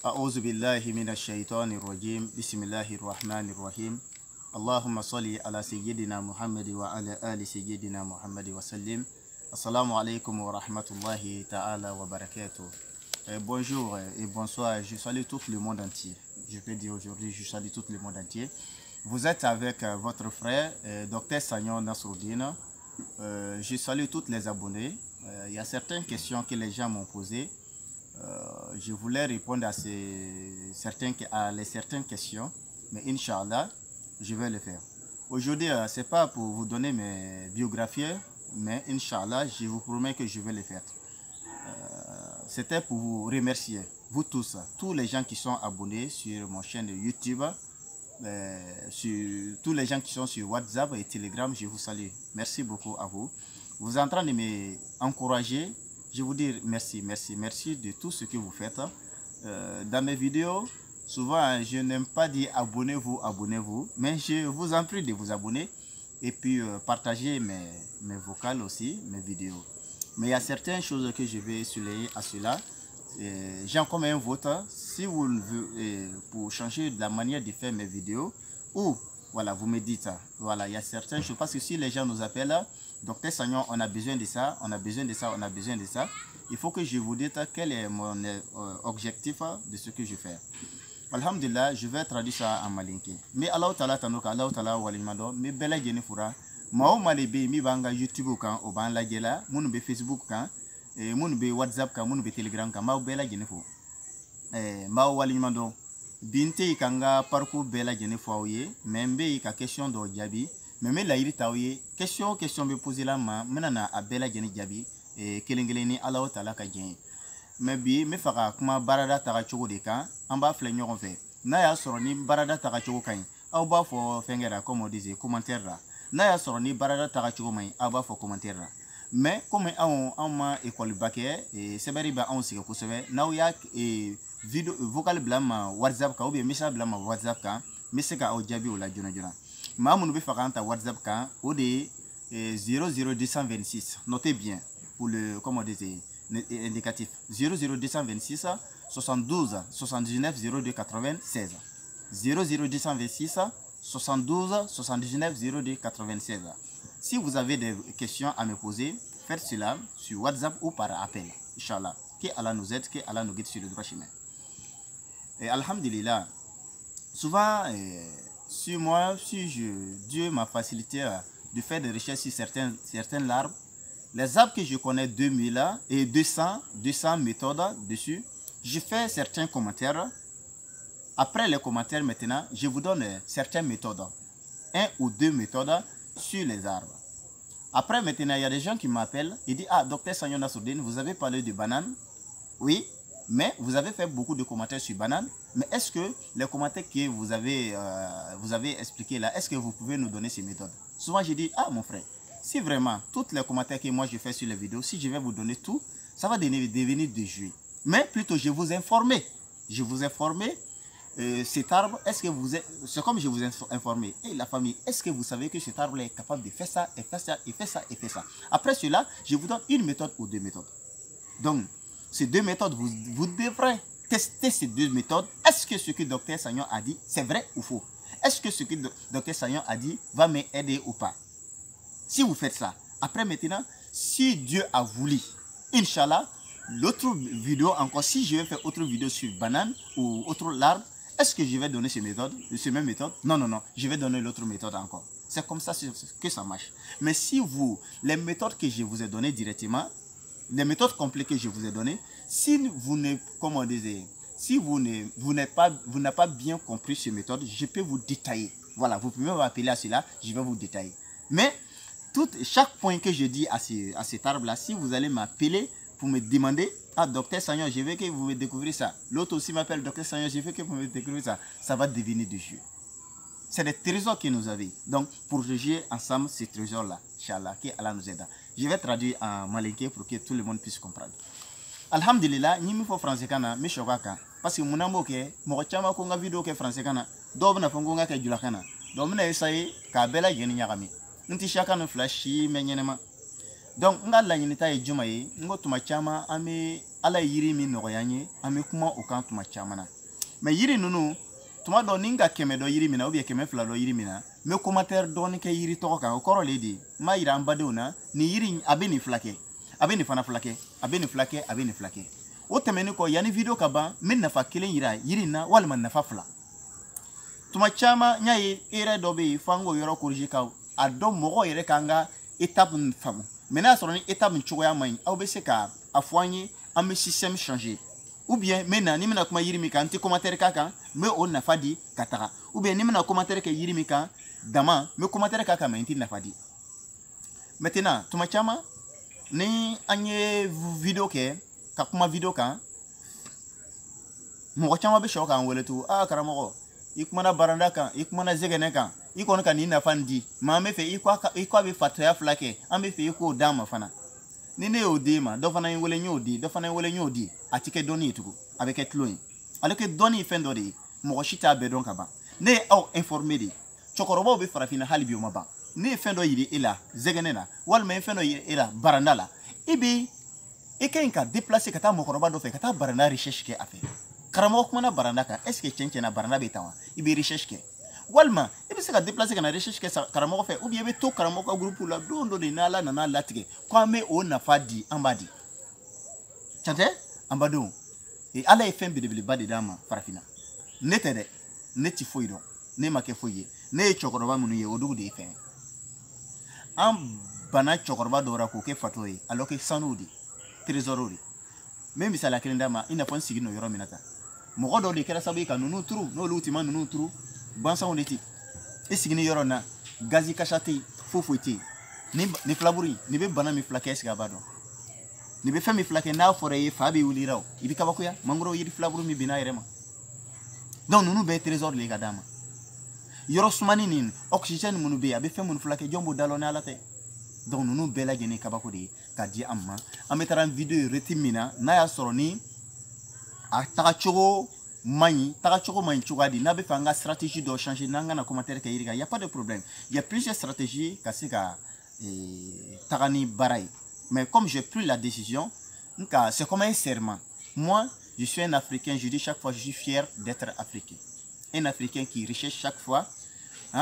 أعوذ بالله من الشيطان الرجيم بسم الله الرحمن الرحيم اللهم صل على سيدنا محمد وعلى آل سيدنا محمد وسلم. Assalamu alaikum wa rahmatullahi ta'ala wa barakatuh. Bonjour et bonsoir, je salue tout le monde entier. Je peux dire aujourd'hui, je salue tout le monde entier. Vous êtes avec votre frère, Dr Sagnon Nasruddin. Je salue tous les abonnés. Il y a certaines questions que les gens m'ont posées. Je voulais répondre à certaines questions, mais Inch'Allah, je vais le faire. Aujourd'hui, ce n'est pas pour vous donner mes biographies, mais Inch'Allah, je vous promets que je vais le faire. C'était pour vous remercier, vous tous les gens qui sont abonnés sur mon chaîne de YouTube, tous les gens qui sont sur WhatsApp et Telegram, je vous salue. Merci beaucoup à vous. Vous êtes en train de m'encourager. Je vous dis merci, merci, merci de tout ce que vous faites. Dans mes vidéos, souvent, je n'aime pas dire abonnez-vous, abonnez-vous, mais je vous en prie de vous abonner et puis partager mes vocales aussi, mes vidéos. Mais il y a certaines choses que je vais souligner à cela. J'ai comme un vote, si vous voulez, pour changer de la manière de faire mes vidéos, ou voilà, vous me dites, voilà, il y a certaines choses, parce que si les gens nous appellent, Docteur Sagnon, on a besoin de ça, on a besoin de ça, on a besoin de ça, il faut que je vous dise quel est mon objectif de ce que je fais. Alhamdulillah, je vais traduire ça en malinké. Mais Allah Ta'ala Tanoka, Allah Ta'ala Walimado, mais bella Jennifer, Mao Malebe, mi banga YouTube kan, au ban la gela, mon be Facebook kan, mon be WhatsApp kan, mon be Telegram kan, Mao bella Jennifer. Mao Walimado, Binte kanga parcours bella Jennifer, membe ka question do Jabi, mais la irita question me poser la main, menana a bella Jenny Jabi, et Kelengeleni Allah Ta'ala ka Jen. Mais bi me fera kuma barada tagachogo de kan amba flenyo fait na ya soroni barada tagachogo kan au ba fo fengera comme on disait commentaire là na ya soroni barada tagachogo mai aba fo commentaire là mais comme on ma école baké et seberi ba on sike ko sebe na ya vidéo vocal blama WhatsApp ka ou bien message blama WhatsApp ka meseka au jabi ou la jona jona ma munu be fera anta WhatsApp ka au de 00226 notez bien pour le comme on disait indicatif 00226 72 79 02 96 00226 72 79 02 96. Si vous avez des questions à me poser, faites cela sur WhatsApp ou par appel. Inch'Allah. Que Allah nous aide, que Allah nous guide sur le droit chemin. Et Alhamdulillah, souvent, si Dieu m'a facilité de faire des recherches sur certains arbres, les arbres que je connais 2000 et 200 méthodes dessus, je fais certains commentaires. Après les commentaires maintenant, je vous donne certaines méthodes. 1 ou 2 méthodes sur les arbres. Après maintenant, il y a des gens qui m'appellent et disent, ah, Docteur Sagnon Nasruddin, vous avez parlé de banane. Oui, mais vous avez fait beaucoup de commentaires sur banane. Mais est-ce que les commentaires que vous avez expliqués là, est-ce que vous pouvez nous donner ces méthodes? Souvent, je dis, ah mon frère, si vraiment, tous les commentaires que moi je fais sur les vidéos, si je vais vous donner tout, ça va devenir de jouer. Mais plutôt, je vous informer. Je vous informer, cet arbre, est-ce que vous êtes... C'est comme je vous informer. Et la famille, est-ce que vous savez que cet arbre est capable de faire ça, et faire ça, et faire ça, et faire ça. Après cela, je vous donne une méthode ou 2 méthodes. Donc, ces 2 méthodes, vous devrez tester ces 2 méthodes. Est-ce que ce que Dr Sagnon a dit, c'est vrai ou faux? Est-ce que ce que Dr Sagnon a dit va m'aider ou pas? Si vous faites ça, après maintenant, si Dieu a voulu, Inch'Allah, l'autre vidéo encore, si je vais faire autre vidéo sur banane ou autre arbre, est-ce que je vais donner ces méthodes, ces mêmes méthodes? Non, non, non, je vais donner l'autre méthode encore. C'est comme ça que ça marche. Mais si les méthodes que je vous ai données directement, les méthodes complètes que je vous ai données, si vous ne, comment dire, si vous n'avez pas bien compris ces méthodes, je peux vous détailler. Voilà, vous pouvez m'appeler à cela, je vais vous détailler. Mais chaque point que je dis à cet arbre-là, si vous allez m'appeler pour me demander, ah, Docteur Sagnon, je veux que vous me découvrez ça. L'autre aussi m'appelle Docteur Sagnon, je veux que vous me découvrez ça. Ça va devenir du jeu. C'est des trésors que nous avons. Donc, pour protéger ensemble ces trésors-là, Inch'Allah, que Allah nous aide. Je vais traduire en malinké pour que tout le monde puisse comprendre. Alhamdulillah, ni mi fo français kana, mi shokaka. Parce que mon amour ke, mo chama ko nga vidéo ke français kana, do na fongo nga ke jula kana. Do na essayer ka bela yeni nyagami. Nti shaka no flashi menyenema. Donc nga la nyinita e juma yi, ngo tuma chama ame ala yiri min nɔgɔya an bɛ kuma o kan tuma caman na mais yiri ninnu tuma dɔ ni n ka kɛmɛ dɔ yiri min na ou bien kɛmɛ fila dɔ yiri min na n bɛ commentaire dɔɔni kɛ yiri tɔgɔ kan o kɔrɔ le de n m'a yira an badenw na nin yiri a bɛ nin fila kɛ a bɛ nin fana fila kɛ a bɛ nin fila kɛ a bɛ nin fila kɛ o tɛmɛnen kɔ yanni video ka ban n bɛ nafa kelen yira yiri in na walima nafa fila tuma caman n y'a ye erreur dɔ bɛ yen fo an k'o yɔrɔ corriger ka a dɔn mɔgɔw yɛrɛ k'an ka étape nin faamu mais n'a sɔrɔ ni étape nin cogoya man ɲi aw bɛ se ka a fɔ an ye an bɛ système changer ou bien n bɛ na ni n bɛna kuma yiri min kan n tɛ commentaire k'a kan n bɛ o nafa di ka taga ou bien ni n bɛna commentaire kɛ yiri min kan dama n bɛ commentaire k'a kan mais n tɛ nafa di maintenant tuma caman ni an ye video kɛ ka kuma video kan mɔgɔ caman bɛ sɔrɔ k'an wele to karamɔgɔ i kumana baranda kan i kumana zɛgɛnɛ kan i kɔni ka nin nafa di mais an bɛ fɛ i ko a bɛ fatɔya fila kɛ an bɛ fɛ i k'o d'an ma fana ni ne y'o di ma dɔ fana ye wele n y'o di dɔ fana ye wele n y'o di a tɛ kɛ dɔnni ye tugun a bɛ kɛ tulon ye ale kɛ dɔnni ye fɛn dɔ de ye mɔgɔ si t'a bɛɛ dɔn ka ban ne ye aw informé de cɛkɔrɔbaw bɛ farafinna hali bi o ma ban ne ye fɛn dɔ yiri e la zɛgɛnɛ la walima ye fɛn dɔ yiri e la baranda la i ka ɲi ka déplacer ka taa mɔgɔkɔrɔba dɔ fɛ ka taa baranda recherche kɛ a fɛ karamɔgɔ kumana baranda kan est ce que tiɲɛ tiɲɛna baranda bɛ tan wa i bɛ recherche kɛ walima i bɛ se ka déplacer ka na recherche kɛ karamɔgɔ fɛ ou bien i bɛ to karamɔgɔ ka groupe la don dɔ de n'ala nana latigɛ ko an bɛ o nafa di an b'a di tiɲɛ tɛ an badenw ala ye fɛn belebeleba de d'an ma farafinna ne tɛ dɛ ne tɛ foyi dɔn ne ma kɛ foyi ye ne ye cɛkɔrɔba minnu ye o dugu de ye fɛn ye an bana cɛkɔrɔba dɔw la k'o kɛ fatɔ ye alors que sanuw de trésoriers de n bɛ misaliya kelen d'a ma i n'a fɔ n sigi n'o yɔrɔ min na tan mɔgɔ dɔw de kɛra sababu ye ka ninnu turu n'olu tun ma ninnu turu bansanw de tɛ i sigi ni yɔrɔ in na gazi kasa tɛ yen foyi foyi tɛ yen ni filaburu in nin bɛ bana min fila kɛ est ce que a b'a dɔn nin bɛ fɛn min fila kɛ n'a fɔra i ye fa bɛ wuli o i bɛ kabakoya mangoro yiri filaburu min binna a yɛrɛ ma donc ninnu bɛɛ ye trésor de ye ka d'a ma yɔrɔ sumani nin oxygène minnu bɛ yen a bɛ fɛn minnu fila kɛ jɔn b'o da lɔ ni ala tɛ donc ninnu bɛɛ lajɛlen ye kabako de ye k'a di an ma an bɛ taara video reti min na n'a y'a sɔrɔ ni a tagacogo man ɲi tagacogo man ɲi cogoya di n'a bɛ fɛ an ka stratégie dɔ changer n'an kana commentaire kɛ yiri kan y a pas de problème il y a plusieurs stratégies ka se ka taga ni baara ye mais comme j'ai pris la décision c'est comme un serment moi je suis un Africain je dis chaque fois je suis fier d'être africain un Africain qui recherche chaque fois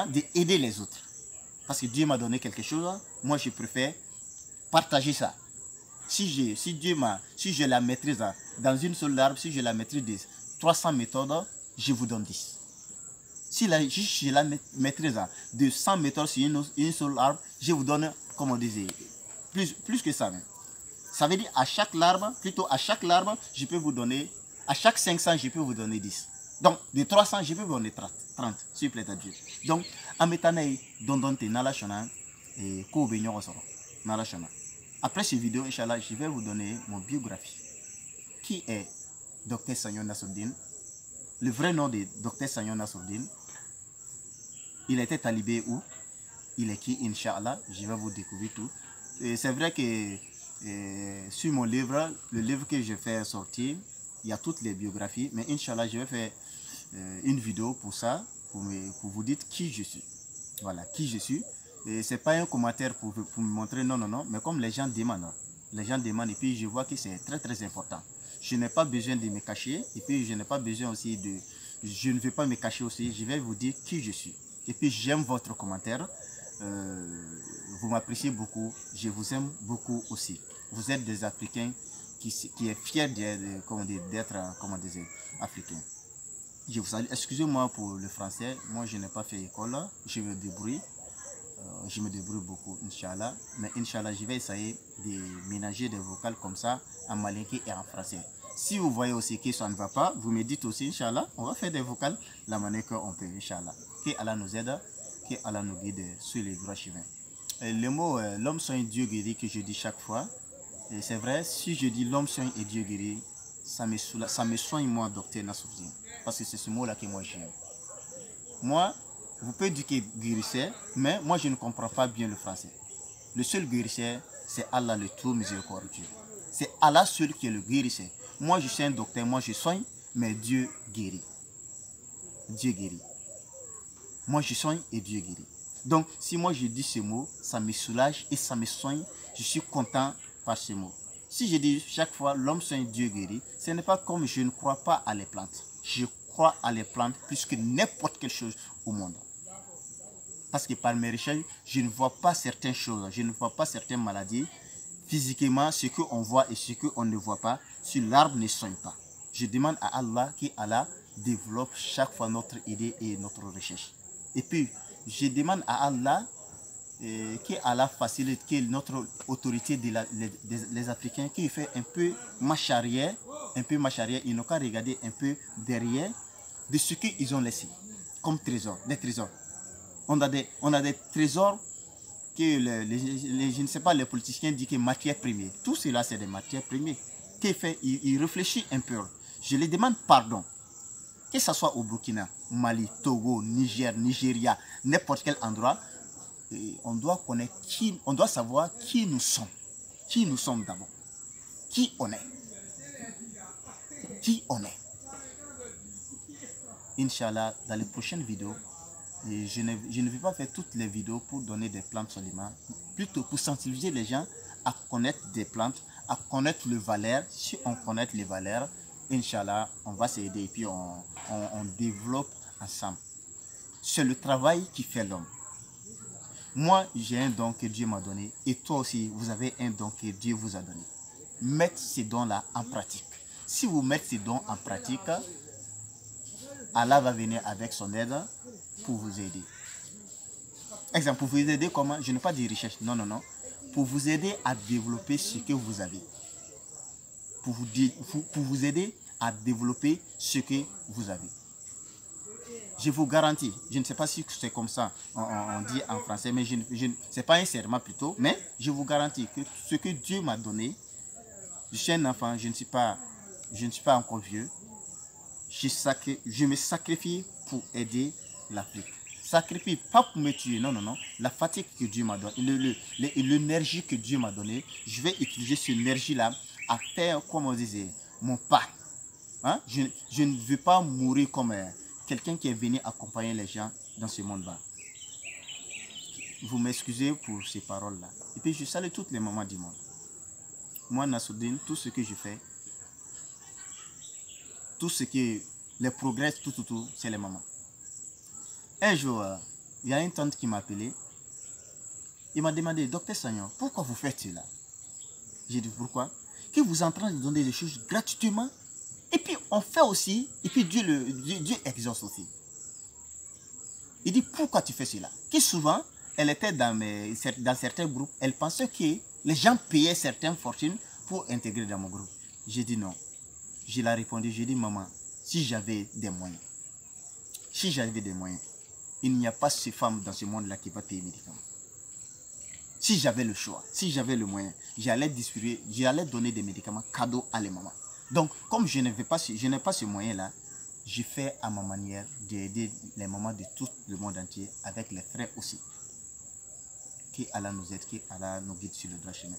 d'aider les autres parce que Dieu m'a donné quelque chose moi je préfère partager ça si je la maîtrise dans une seule arbre si je la maîtrise de 300 méthodes je vous donne 10 si je la maîtrise de 100 méthodes sur une seule arbre je vous donne comme on disait plus que ça même. Ça veut dire à chaque larve je peux vous donner à chaque 500 je peux vous donner 10 donc de 300 je peux vous donner 30 s'il plaît à Dieu donc en mettant don te nala shona et ko be nyoro soro nala shona. Après cette vidéo inchallah je vais vous donner mon biographie qui est Dr Sagnon Nassourdine. Le vrai nom de Dr Sagnon Nassourdine. Il était talibé où? Il est qui? Inch'Allah, je vais vous découvrir tout. C'est vrai que sur mon livre, le livre que je fais sortir, il y a toutes les biographies. Mais Inch'Allah, je vais faire une vidéo pour ça, pour vous dire qui je suis. Voilà, qui je suis. Ce n'est pas un commentaire pour me montrer, non. Mais comme les gens demandent, et puis je vois que c'est très très important. Je n'ai pas besoin de me cacher et puis je n'ai pas besoin aussi de... Je ne vais pas me cacher aussi, je vais vous dire qui je suis. Et puis j'aime votre commentaire, vous m'appréciez beaucoup, je vous aime beaucoup aussi. Vous êtes des Africains qui est fiers d'être Africains. Je vous salue, excusez-moi pour le français, moi je n'ai pas fait école, je me débrouille beaucoup, Inch'Allah. Mais Inch'Allah, je vais essayer de ménager des vocales comme ça en malinké et en français. Si vous voyez aussi que ça ne va pas, vous me dites aussi, Inch'Allah, on va faire des vocales la manière qu'on peut, Inch'Allah. Que Allah nous aide, que Allah nous guide sur les droits chemins. Le mot l'homme soigne Dieu guérit que je dis chaque fois, c'est vrai, si je dis l'homme soigne et Dieu guérit, ça me soigne moi, Dr Nassourdine. Parce que c'est ce mot-là que moi j'aime. Moi, vous pouvez dire que guérisseur, mais moi je ne comprends pas bien le français. Le seul guérisseur, c'est Allah le tout miséricordieux. C'est Allah seul qui est le guérisseur. Moi je suis un docteur, moi je soigne, mais Dieu guérit. Dieu guérit. Moi je soigne et Dieu guérit. Donc si moi je dis ce mot, ça me soulage et ça me soigne. Je suis content par ce mot. Si je dis chaque fois l'homme c'est un Dieu guéri, ce n'est pas comme je ne crois pas à les plantes. Je crois à les plantes plus que n'importe quelle chose au monde. Parce que par mes recherches, je ne vois pas certaines choses, je ne vois pas certaines maladies. Physiquement, ce qu'on voit et ce qu'on ne voit pas, sur l'arbre ne soigne pas. Je demande à Allah qu'Allah développe chaque fois notre idée et notre recherche. Et puis, je demande à Allah qu'Allah facilite que notre autorité des Africains, qui fait un peu marche arrière, ils n'ont qu'à regarder un peu derrière de ce qu'ils ont laissé comme trésor, des trésors. On a des trésors que je ne sais pas, les politiciens disent que matières premières. Tout cela, c'est des matières premières. Qu'il fait, il réfléchit un peu. Je lui demande pardon. Que ce soit au Burkina, Mali, Togo, Niger, Nigeria, n'importe quel endroit, on doit connaître qui, on doit savoir qui nous sommes. Qui nous sommes d'abord. Qui on est. Qui on est. Inch'Allah, dans les prochaines vidéos, je ne vais pas faire toutes les vidéos pour donner des plantes seulement, plutôt pour sensibiliser les gens à connaître des plantes, à connaître les valeurs. Si on connaît les valeurs, Inch'Allah, on va s'aider et puis on développe ensemble. C'est le travail qui fait l'homme. Moi, j'ai un don que Dieu m'a donné et toi aussi, vous avez un don que Dieu vous a donné. Mettez ces dons-là en pratique. Si vous mettez ces dons en pratique, Allah va venir avec son aide pour vous aider. Exemple, pour vous aider comment? Je n'ai pas dit recherche, non, non, non. Pour vous aider à développer ce que vous avez. Pour vous aider à développer ce que vous avez. Je vous garantis, je ne sais pas si c'est comme ça, on dit en français, mais c'est pas un serment plutôt, mais je vous garantis que ce que Dieu m'a donné, je suis un enfant, je ne suis pas encore vieux, je me sacrifie pour aider l'Afrique. Sacrifie, pas pour me tuer, non, non, non. La fatigue que Dieu m'a donnée, l'énergie que Dieu m'a donnée, je vais utiliser cette énergie-là à faire, comme on disait, mon pas. Hein? Je ne veux pas mourir comme quelqu'un qui est venu accompagner les gens dans ce monde-là. Vous m'excusez pour ces paroles-là. Et puis je salue toutes les mamans du monde. Moi, Nassoudine, tout ce que je fais, tout ce qui les progrès, tout, c'est les mamans. Un jour, il y a une tante qui m'a appelé. Il m'a demandé, docteur Sagnon, pourquoi vous faites cela? J'ai dit, pourquoi? Que vous êtes en train de donner des choses gratuitement. Et puis on fait aussi, et puis Dieu exauce aussi. Il dit, pourquoi tu fais cela? Que souvent, elle était dans certains groupes, elle pensait que les gens payaient certaines fortunes pour intégrer dans mon groupe. J'ai dit non. Je l'ai répondu, j'ai dit, maman, si j'avais des moyens, il n'y a pas ces femmes dans ce monde-là qui vont payer les médicaments. Si j'avais le choix, si j'avais le moyen, j'allais donner des médicaments cadeaux à les mamans. Donc, comme je n'ai pas ce moyen-là, je fais à ma manière d'aider les mamans de tout le monde entier, avec les frères aussi. qu'Allah nous aide, qu'Allah nous guide sur le droit chemin.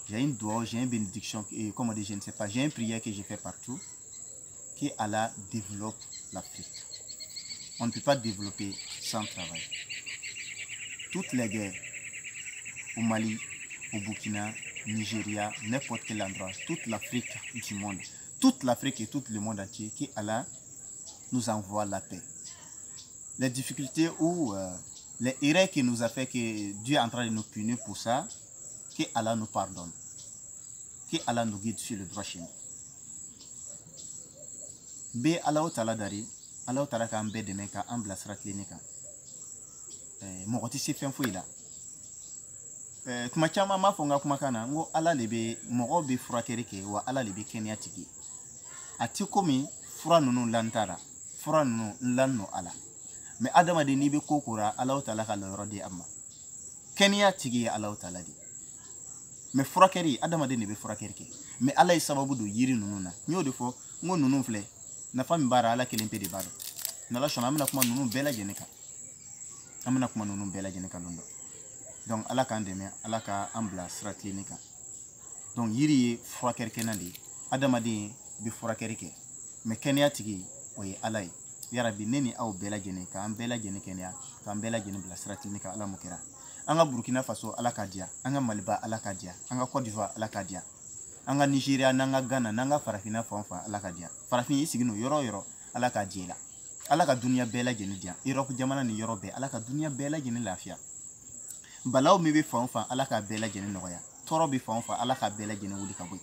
J'ai une doigt, j'ai une bénédiction, comme on dit, je ne sais pas, j'ai une prière que j'ai fait partout, qu'Allah développe l'Afrique. On ne peut pas développer sans travail. Toutes les guerres, au Mali, au Burkina, Nigeria, n'importe quel endroit, toute l'Afrique du monde, toute l'Afrique et tout le monde entier, qu'Allah nous envoie la paix. Les difficultés ou les erreurs qu'il nous a fait, que Dieu est en train de nous punir pour ça, qu'Allah nous pardonne, qu'Allah nous guide sur le droit chemin. Be Allah Ta'ala dari, Allah Ta'ala ka ambe de meka ambla sra klinika. Mogoti se fen fuida. Kuma chama ma fonga kuma kana ngo Allah lebe mogo be furakere ke wa Allah lebe kenya tigi. Ati komi fura nunu lantara, fura nunu lanno ala. Me adama de ni be kokura Allah Ta'ala ka loro de amma. Kenya tigi Allah Ta'ala di. Me furakeri adama de ni be furakere ke. Me Allah sababu do yiri nunu na. Nyo defo ngo nunu fle. Na fami bara ala kelimpe de baro. Na la shona amina kuma nunu bela jenika. Amina kuma nunu bela jenika londo. Donc ala ka ndeme ala ka ambla sra klinika. Donc yiri furakere kenandi adama de bi furakere ke. Me kenya tigi oye alay. Ya rabbi neni aw bela jenika am bela jenika kenya ka am bela jenika bla sra klinika ala mukira. Anga Burkina Faso ala ka dia, anga Maliba ala ka dia, anga Côte d'Ivoire ala ka dia. anga Nigeria nanga Ghana nanga farafina fanfa ala ka dia farafin yi sigino yoro ala ka diela ala ka dunia bela jeni dia Europe jamana ni yoro be ala ka dunia bela jeni lafiya balaw mi be fanfa ala ka bela jeni noya toro be fanfa ala ka bela jeni wuli ka boy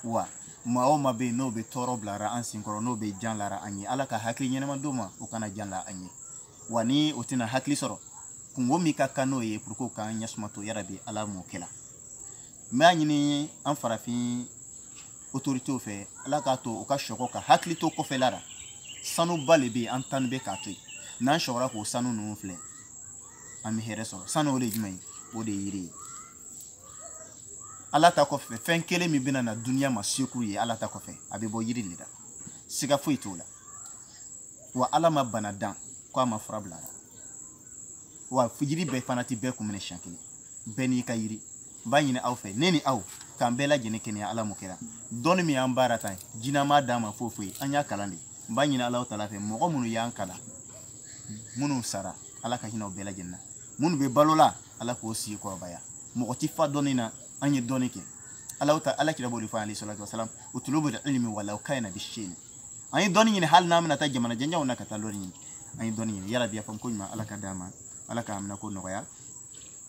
wa ma o ma be no be toro blara ansin koro no be jan lara anyi ala ka hakli nyenema doma o kana jan la anyi wani otina hakli soro kungo mi ka kano ye pourko kan nyasmato yarabi ala mo kela ma nyini an farafin autorité o fe ala ka to o ka shoko ka hakli to ko fe lara sanu balebe an tan be ka to nan shawara ko sanu no fle ami here so sanu ole jumai o de yiri ala ta ko fe fen kele mi bina na dunia ma seku ye ala ta ko fe abi bo yiri lida siga fu itola wa ala ma banadan ko ma frabla wa fujiri be fanati be ko mene shankili beni ka yiri banyine aw fe neni aw kan bela jene kenya ala mukira doni mi ambara tan jina ma dama fofu anya kalande banyine ala taala fe mo munu yan kala munu sara ala ka hino bela jenna munu be balola ala ko si ko baya mo ti fa donina anye donike ala ta ala kira boli fa ali sallallahu alaihi wasallam utulubu ilmi walau kana bishin anye doni ni hal namna ta jamana janja wona ka talori anye doni yara biya fam ko ma ala ka dama ala ka amna ko noya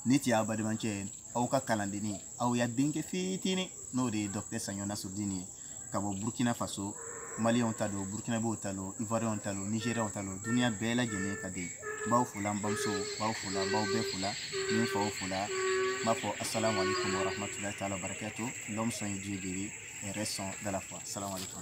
niti ya badi manche au ka kalandini au ya dinke fitini no de docteur Sanyona Sudini kabo Burkina Faso Mali on talo Burkina Faso talo Ivoire on talo Nigeria on talo dunia bela jene kade baw fula mbamso baw fula baw be fula ni fo fula mafo assalamu alaikum wa rahmatullahi ta'ala wa barakatuh l'homme soigne Dieu guérit et restons dans la foi assalamu alaikum.